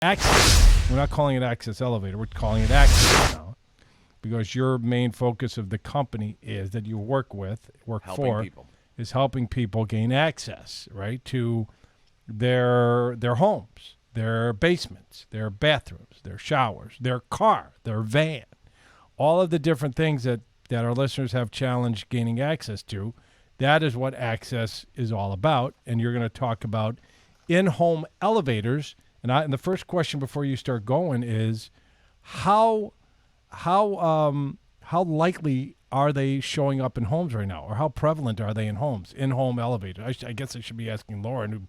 access. We're not calling it access elevator. We're calling it access now, because your main focus of the company is that you work for people. Is helping people gain access, right, to their homes, their basements, their bathrooms, their showers, their car, their van, all of the different things that our listeners have challenged gaining access to. That is what access is all about, and you're going to talk about in-home elevators. And the first question before you start going is, how likely are they showing up in homes right now, or how prevalent are they in homes? In-home elevators. I guess I should be asking Lauren, who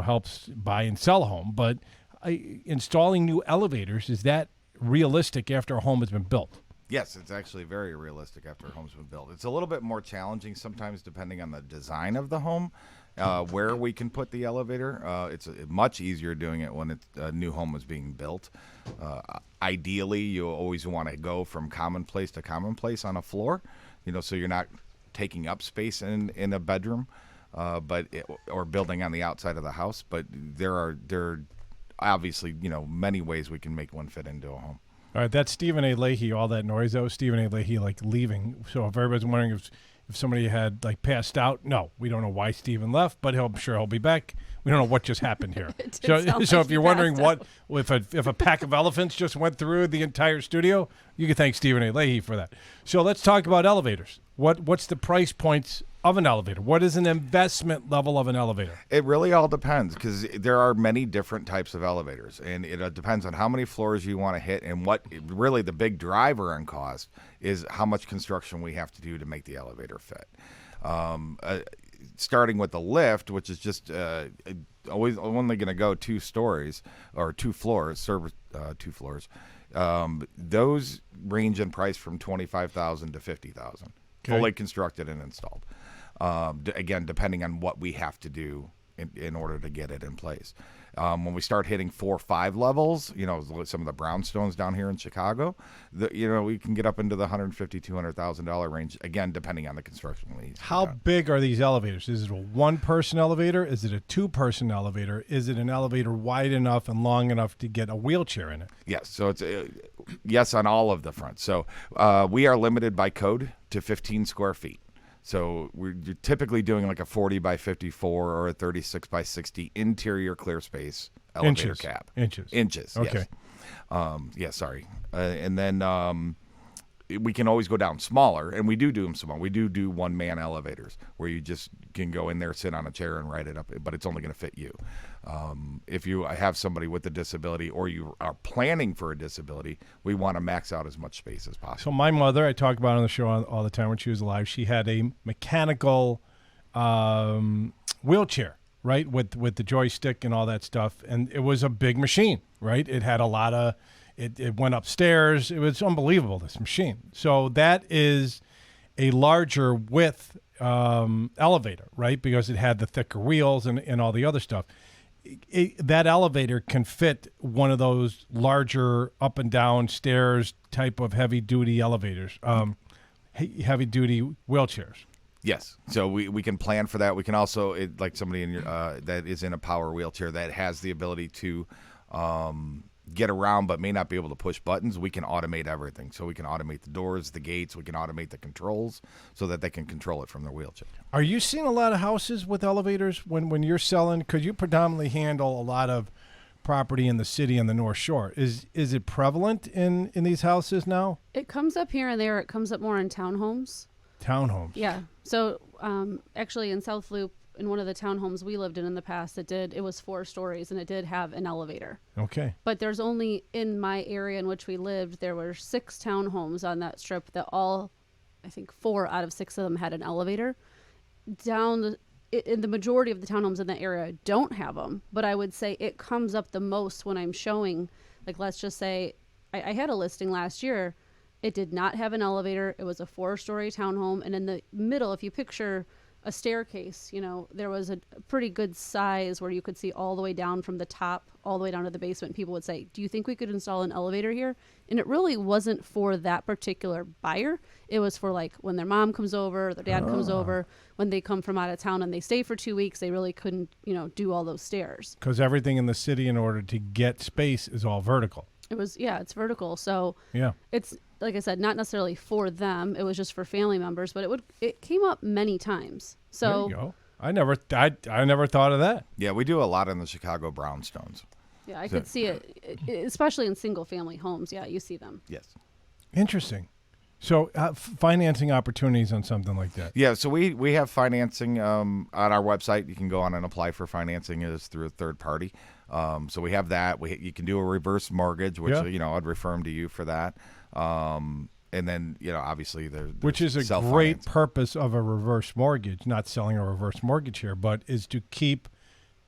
helps buy and sell a home. But installing new elevators, is that realistic after a home has been built? Yes, it's actually very realistic after a home's been built. It's a little bit more challenging sometimes depending on the design of the home, where we can put the elevator. It's much easier doing it when a new home is being built. Ideally, you always want to go from commonplace to commonplace on a floor, so you're not taking up space in a bedroom, or building on the outside of the house. But there are obviously, many ways we can make one fit into a home. All right, that's Stephen A. Leahy, all that noise. That was Stephen A. Leahy, leaving. So if everybody's wondering if somebody had, passed out, no, we don't know why Stephen left, but I'm sure he'll be back. We don't know what just happened here. So if you're wondering if a pack of elephants just went through the entire studio, you can thank Stephen A. Leahy for that. So let's talk about elevators. What's the price points of an elevator? What is an investment level of an elevator? It really all depends, because there are many different types of elevators, and it depends on how many floors you want to hit, and what really the big driver on cost is how much construction we have to do to make the elevator fit. Starting with the lift, which is just always only going to go 2 stories or 2 floors, serve 2 floors. Those range in price from $25,000 to $50,000, fully constructed and installed. Again, depending on what we have to do in order to get it in place. When we start hitting 4 or 5 levels, some of the brownstones down here in Chicago, we can get up into the $150,000, $200,000 range, again, depending on the construction needs. How big are these elevators? Is it a 1-person elevator? Is it a 2-person elevator? Is it an elevator wide enough and long enough to get a wheelchair in it? Yes. So it's yes on all of the fronts. So we are limited by code to 15 square feet. So you're typically doing like a 40 by 54 or a 36 by 60 interior clear space elevator cab. Inches. Okay. Yes. Sorry. And then we can always go down smaller, and we do them small. We do 1-man elevators where you just can go in there, sit on a chair, and ride it up, but it's only going to fit you. If you have somebody with a disability, or you are planning for a disability, we want to max out as much space as possible. So my mother, I talk about on the show all the time when she was alive, she had a mechanical wheelchair, right, with the joystick and all that stuff, and it was a big machine, right? It had a lot of... It went upstairs. It was unbelievable, this machine. So that is a larger width elevator, right? Because it had the thicker wheels and all the other stuff. That elevator can fit one of those larger up and down stairs type of heavy-duty elevators, heavy-duty wheelchairs. Yes. So we can plan for that. We can also, like somebody that is in a power wheelchair that has the ability to get around but may not be able to push buttons, we can automate everything. So we can automate the doors, the gates, we can automate the controls so that they can control it from their wheelchair. Are you seeing a lot of houses with elevators when you're selling? Because you predominantly handle a lot of property in the city on the North Shore. Is it prevalent in these houses now? It comes up here and there. It comes up more in townhomes. Townhomes? Yeah. So actually in South Loop, in one of the townhomes we lived in the past, it was 4 stories, and it did have an elevator. Okay. But there's only, in my area in which we lived, there were 6 townhomes on that strip that all, I think 4 out of 6 of them had an elevator. In the majority of the townhomes in that area don't have them, but I would say it comes up the most when I'm showing, like, let's just say, I had a listing last year. It did not have an elevator. It was a 4-story townhome, and in the middle, if you picture a staircase, there was a pretty good size where you could see all the way down from the top, all the way down to the basement. People would say, do you think we could install an elevator here? And it really wasn't for that particular buyer. It was for like when their mom comes over, their dad comes over, when they come from out of town and they stay for 2 weeks, they really couldn't, do all those stairs. Because everything in the city, in order to get space, is all vertical. It's vertical. So yeah, it's, like I said, not necessarily for them. It was just for family members, but it came up many times. So there you go. I never thought of that. Yeah, we do a lot in the Chicago brownstones. Yeah, I could see it, especially in single family homes. Yeah, you see them. Yes. Interesting. So financing opportunities on something like that. Yeah, so we have financing on our website. You can go on and apply for financing. It is through a third party. So we have that. You can do a reverse mortgage, which I'd refer them to you for that. And then obviously there's which is a great purpose of a reverse mortgage. Not selling a reverse mortgage here, but is to keep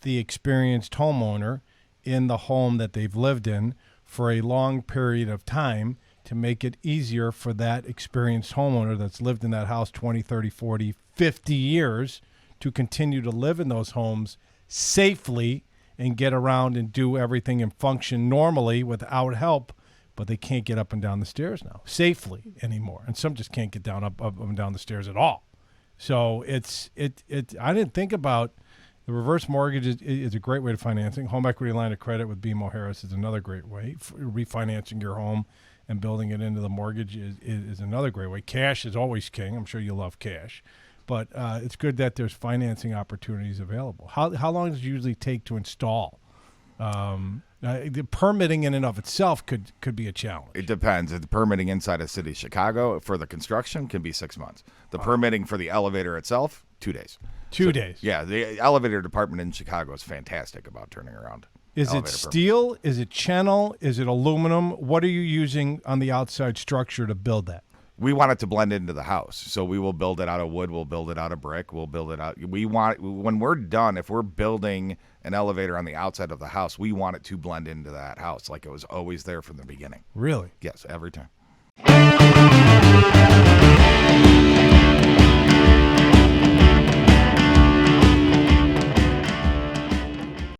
the experienced homeowner in the home that they've lived in for a long period of time, to make it easier for that experienced homeowner that's lived in that house 20, 30, 40, 50 years to continue to live in those homes safely and get around and do everything and function normally without help. But they can't get up and down the stairs now safely anymore. And some just can't get up and down the stairs at all. So I didn't think about the reverse mortgage is a great way to financing. Home equity line of credit with BMO Harris is another great way. Refinancing your home and building it into the mortgage is another great way. Cash is always king. I'm sure you love cash. But it's good that there's financing opportunities available. How long does it usually take to install? The permitting in and of itself could be a challenge. It depends. The permitting inside the city of Chicago for the construction can be 6 months. The permitting for the elevator itself, 2 days. 2 days. Yeah, the elevator department in Chicago is fantastic about turning around. Is it steel? Is it channel? Is it aluminum? What are you using on the outside structure to build that? We want it to blend into the house. So we will build it out of wood. We'll build it out of brick. We'll build it out. When we're done, if we're building an elevator on the outside of the house, we want it to blend into that house like it was always there from the beginning. Really? Yes, every time.